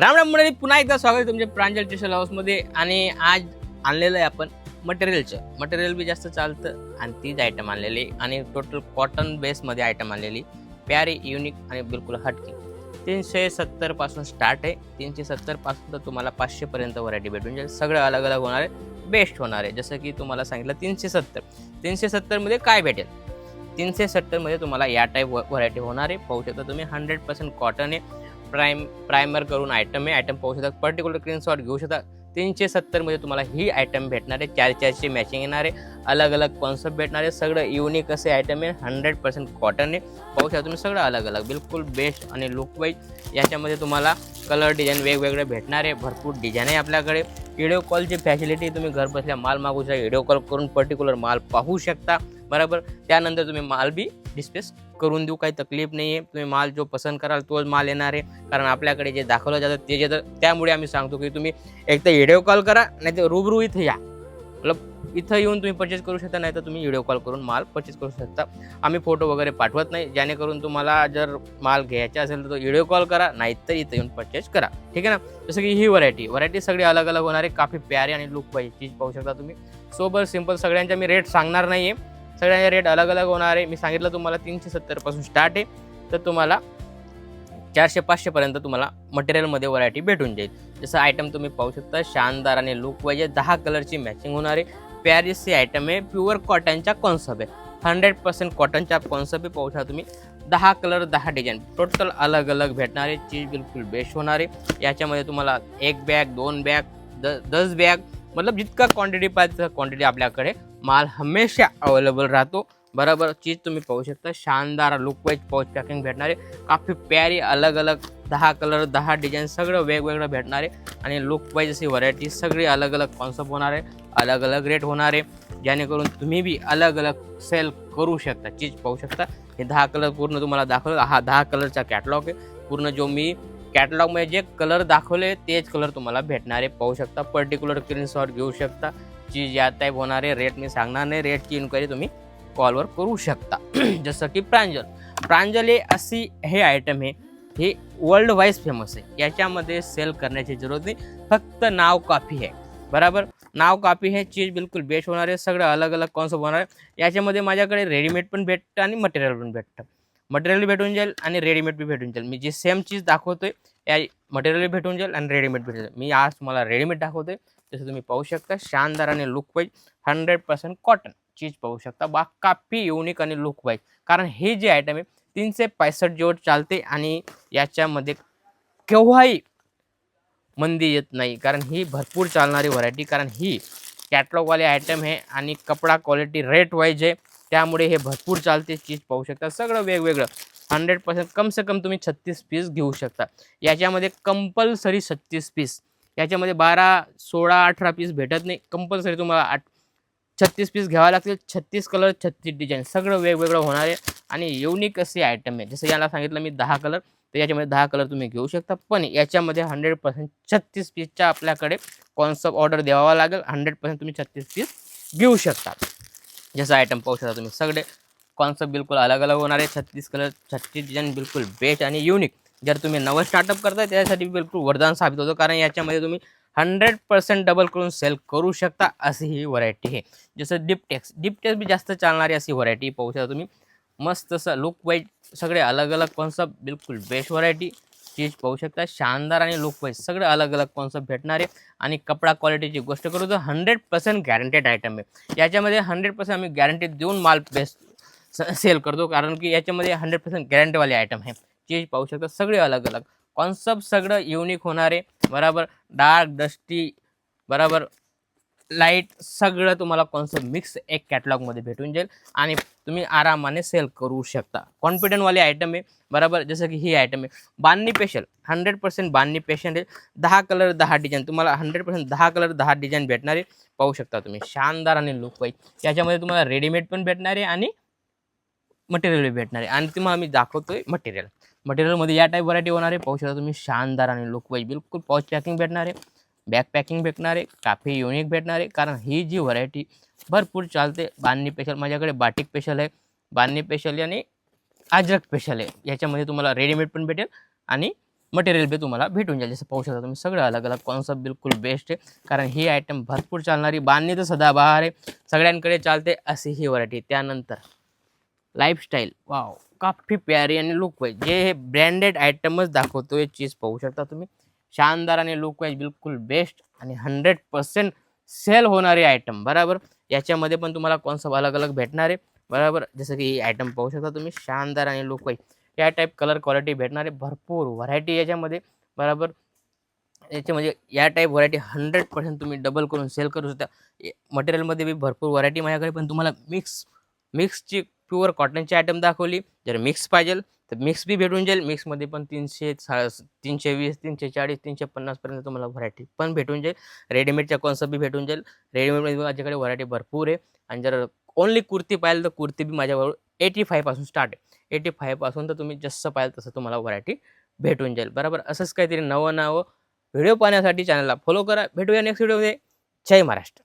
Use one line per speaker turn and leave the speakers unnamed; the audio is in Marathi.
राम राम मंडळी, पुन्हा एकदा स्वागत आहे तुमच्या प्रांजल टेक्सटाईल हाऊसमध्ये. आणि आज आणलेलं आहे आपण मटेरियल बी जास्त चालतं आणि तीच आयटम आणलेली आणि टोटल कॉटन बेसमध्ये आयटम आणलेली, प्यारी युनिक आणि बिलकुल हटकी. 370 पासून स्टार्ट आहे. 370 पासून तर तुम्हाला 500 पर्यंत व्हरायटी भेटून जाईल. सगळं अलग अलग होणार आहे, बेस्ट होणार आहे. जसं की तुम्हाला सांगितलं 370 मध्ये काय भेटेल. 370 मध्ये तुम्हाला या टाईप व्हरायटी होणार आहे. पाहू शकता तुम्ही 100% कॉटन आहे. प्रायमर करून आयटम आहे. आयटम पाहू शकता, पर्टिक्युलर स्क्रीनशॉट घेऊ शकता. 370 मध्ये तुम्हाला ही आयटम भेटणार आहे. 4-4ची मॅचिंग येणार आहे. अलग अलग कॉन्सेप्ट भेटणार आहे. सगळं युनिक असे आयटम आहे. 100% कॉटन आहे. पाहू शकता तुम्ही सगळं अलग अलग बिलकुल बेस्ट आणि लुक वाईज. याच्यामध्ये तुम्हाला कलर डिझाईन वेगवेगळे भेटणार आहे. भरपूर डिझाईन आहे आपल्याकडे. व्हिडिओ कॉलची फॅसिलिटी, तुम्ही घर बसल्या माल मागू शकता. व्हिडिओ कॉल करून पर्टिक्युलर माल पाहू शकता. बरोबर, त्यानंतर तुम्ही माल बी डिस्प्लेस करून देऊ, काही तकलीफ नाही आहे. तुम्ही माल जो पसंत कराल तोच माल येणार आहे. कारण आपल्याकडे जे दाखवलं जातं ते येतं. त्यामुळे आम्ही सांगतो की तुम्ही एक तर व्हिडिओ कॉल करा, नाही तर रूबरू इथं या. मतलब इथं येऊन तुम्ही परचेस करू शकता, नाही तर तुम्ही व्हिडिओ कॉल करून माल परचेस करू शकता. आम्ही फोटो वगैरे पाठवत नाही, जेणेकरून तुम्हाला जर माल घ्यायचा असेल तर तो व्हिडिओ कॉल करा, नाही तर इथं येऊन परचेस करा. ठीक आहे ना. जसं की ही व्हरायटी सगळी अलग अलग होणार आहे. काफी प्यारी आणि लुक वाईज चीज पाहू शकता तुम्ही. सोबर सिंपल सगळ्यांच्या मी रेट सांगणार नाही आहे. सगळ्यांचे रेट अलग अलग होणार आहे. मी सांगितलं तुम्हाला 370 पासून स्टार्ट आहे, तर तुम्हाला 400-500 पर्यंत तुम्हाला मटेरियलमध्ये व्हरायटी भेटून जाईल. जसं आयटम तुम्ही पाहू शकता, शानदार आणि लुक वाईज 10 कलरची मॅचिंग होणार आहे. प्यारीची आयटम आहे. प्युअर कॉटनचा कॉन्सेप्ट आहे. 100% कॉटनचा कॉन्सेप्ट आहे. पाहू शकता तुम्ही 10 कलर 10 डिझाईन टोटल अलग अलग भेटणार आहे. चीज बिलकुल बेस्ट होणार आहे. याच्यामध्ये तुम्हाला 1 बॅग 2 बॅग 10 बॅग, मतलब जितका क्वांटिटी पाहिजे क्वांटिटी आपल्याकडे माल हमेशा अवेलेबल राहतो. बरोबर, चीज तुम्ही पाहू शकता. शानदार लुक वाईज पाऊच पॅकिंग भेटणार आहे. काफी प्यारी अलग अलग 10 कलर 10 डिझाईन सगळं वेगवेगळं भेटणार आहे. आणि लुक वाईज अशी व्हरायटी सगळी अलग अलग कॉन्सेप्ट होणार आहे. अलग अलग रेट होणार आहे, जेणेकरून तुम्ही बी अलग अलग सेल करू शकता. चीज पाहू शकता. हे 10 कलर पूर्ण तुम्हाला दाखवलं. हा 10 कलरचा कॅटलॉग आहे. पूर्ण जो मी कॅटलॉगमध्ये जे कलर दाखवले तेच कलर तुम्हाला भेटणार आहे. पाहू शकता, पर्टिक्युलर स्क्रीनशॉट घेऊ शकता. चीज या टाईप होणार आहे. रेट मी सांगणार नाही. रेटची इन्क्वायरी तुम्ही कॉलवर करू शकता. जसं की प्रांजल हे अशी हे आयटम आहे, हे वर्ल्ड वाईज फेमस आहे. याच्यामध्ये सेल करण्याची जरूरत नाही, फक्त नाव काफी आहे. बरोबर, नाव काफी आहे. चीज बिलकुल बेस्ट होणार आहे. सगळं अलग अलग कॉन्सेप्ट होणार आहे. याच्यामध्ये माझ्याकडे रेडीमेड पण भेटतं आणि मटेरियल पण भेटतं. मटेरियल भेटून जाईल आणि रेडीमेड बी भेटून जाईल. मी जी सेम चीज दाखवतोय या मटेरियल भेटून जाईल आणि रेडीमेड भेटून जाईल. मी आज तुम्हाला रेडीमेड दाखवतोय. जसं तुम्ही पाहू शकता, शानदार आणि लुक वाईज 100% कॉटन चीज पाहू शकता. काफी युनिक आणि लुक वाईज. कारण हे जे आयटम आहे 365 दिवस चालते आणि याच्यामध्ये केव्हाही मंदी येत नाही. कारण ही भरपूर चालणारी व्हरायटी, कारण ही कॅटलॉगवाले आयटम आहे आणि कपडा क्वालिटी रेट वाईज आहे. त्यामुळे हे भरपूर चालते. चीज पाहू शकता. सगळं वेगवेगळं 100% कम से कम तुम्ही 36 पीस घेऊ शकता. याच्यामध्ये कंपल्सरी 36 पीस. याच्यामध्ये 12, 16, 18 पीस भेटत नाही. कंपल्सरी तुम्हाला 36 पीस घ्यावं लागतील. 36 कलर 36 डिझाईन सगळं वेगवेगळं होणार आहे आणि युनिक असे आयटम आहे. जसं याला सांगितलं मी 10 कलर, तर याच्यामध्ये 10 कलर तुम्ही घेऊ शकता. पण याच्यामध्ये 100% 36 पीसच्या आपल्याकडे कॉन्सेप्ट ऑर्डर द्यावा लागेल. 100% तुम्ही 36 पीस घेऊ शकता. जसं आयटम पाहू शकता तुम्ही, सगळे कॉन्सेप्ट बिलकुल अलग अलग होणार आहे. 36 कलर 36 डिझाईन बिलकुल बेस्ट आणि युनिक. जर तुम्ही नवं स्टार्टअप करताय त्यासाठी बिलकुल वरदान साबित होतं. कारण याच्यामध्ये तुम्ही 100% डबल करून सेल करू शकता. अशी ही व्हरायटी आहे. जसं डिपटेक्स बी जास्त चालणारी अशी व्हरायटी पाहू शकता तुम्ही. मस्त असं लुक वाईज सगळे अलग अलग कॉन्सेप्ट बिलकुल बेस्ट व्हरायटी. चीज पाहू शकता. शानदार आणि लुक वाईज सगळे अलग अलग कॉन्सेप्ट भेटणार आहे. आणि कपडा क्वालिटीची गोष्ट करू तर 100% गॅरंटेड आयटम आहे. याच्यामध्ये 100% आम्ही गॅरंटी देऊन माल बेस्ट सेल करतो, कारण की याच्यामध्ये 100% गॅरंटीवाले आयटम आहे. चीज पाहू शकता. सगळे अलग अलग कॉन्सेप्ट सगळं युनिक होणार आहे. बरोबर, डार्क डस्टी बरोबर लाईट सगळं तुम्हाला कॉन्सेप्ट मिक्स एक कॅटलॉगमध्ये भेटून जाईल आणि तुम्ही आरामाने सेल करू शकता. कॉन्फिडंटवाले आयटम आहे. बरोबर, जसं की ही आयटम आहे बांधणी स्पेशल. 100% बांधणी स्पेशल आहे. 10 कलर 10 डिझाईन तुम्हाला 100% 10 कलर 10 डिझाईन भेटणार आहे. पाहू शकता तुम्ही. शानदार आणि लुक वाईज. याच्यामध्ये तुम्हाला रेडीमेड पण भेटणार आहे आणि मटेरियल भेटणार आहे. आणि तुम्हाला मी दाखवतोय मटेरियलमध्ये या टाईप व्हरायटी होणार आहे. पाहू शकता तुम्ही. शानदार आणि लुक वाईज बिलकुल पाऊच पॅकिंग भेटणार आहे. बॅक पॅकिंग भेटणार आहे. काफी युनिक भेटणार आहे. कारण ही जी व्हरायटी भरपूर चालते. बांधणी स्पेशल माझ्याकडे बाटिक स्पेशल आहे, बांधणी स्पेशल आणि अजरक स्पेशल आहे. याच्यामध्ये तुम्हाला रेडीमेड पण भेटेल आणि मटेरियल बी तुम्हाला भेटून जाईल. जसं पाहू शकता तुम्ही सगळं अलग अलग कॉन्सेप्ट बिलकुल बेस्ट आहे, कारण ही आयटम भरपूर चालणारी, बांधणी तर सदाबहार आहे, सगळ्यांकडे चालते अशी ही व्हरायटी. त्यानंतर लाईफस्टाईल, वाव काफी प्यारी आणि लुक वाईज, जे हे ब्रँडेड आयटमच दाखवतोय. चीज पाहू शकता तुम्ही, शानदार आणि लुक वाईज बिलकुल बेस्ट आणि 100% सेल होणारे आयटम. बरोबर, याच्यामध्ये पण तुम्हाला कॉन्सेप्ट अलग अलग भेटणार आहे. बरोबर, जसं की ही आयटम पाहू शकता तुम्ही, शानदार आणि लुक वाईज या टाईप कलर क्वालिटी भेटणार आहे. भरपूर व्हरायटी याच्यामध्ये. बरोबर, याच्यामध्ये या टाईप व्हरायटी 100% तुम्ही डबल करून सेल करू शकता. मटेरियलमध्ये बी भरपूर व्हरायटी माझ्याकडे, पण तुम्हाला मिक्सची प्युअर कॉटनची आयटम दाखवली. जर मिक्स पाहिजे तर मिक्स बी भेटून जाईल. मिक्समध्ये पण 320, 340, 350 पर्यंत तुम्हाला व्हरायटी पण भेटून जाईल. रेडीमेडच्या कॉन्सेप्ट बी भेटून जाईल. रेडीमेडमध्ये माझ्याकडे व्हरायटी भरपूर आहे. आणि जर ओनली कुर्ती पाहिजे तर कुर्ती बी माझ्याजवळ 85 पासून स्टार्ट आहे. 85 पासून तर तुम्ही जसं पाहिजे तसं तुम्हाला व्हरायटी भेटून जाईल. बरोबर, असंच काहीतरी नवं व्हिडिओ पाहण्यासाठी चॅनलला फॉलो करा. भेटूया नेक्स्ट व्हिडिओमध्ये. जय महाराष्ट्र.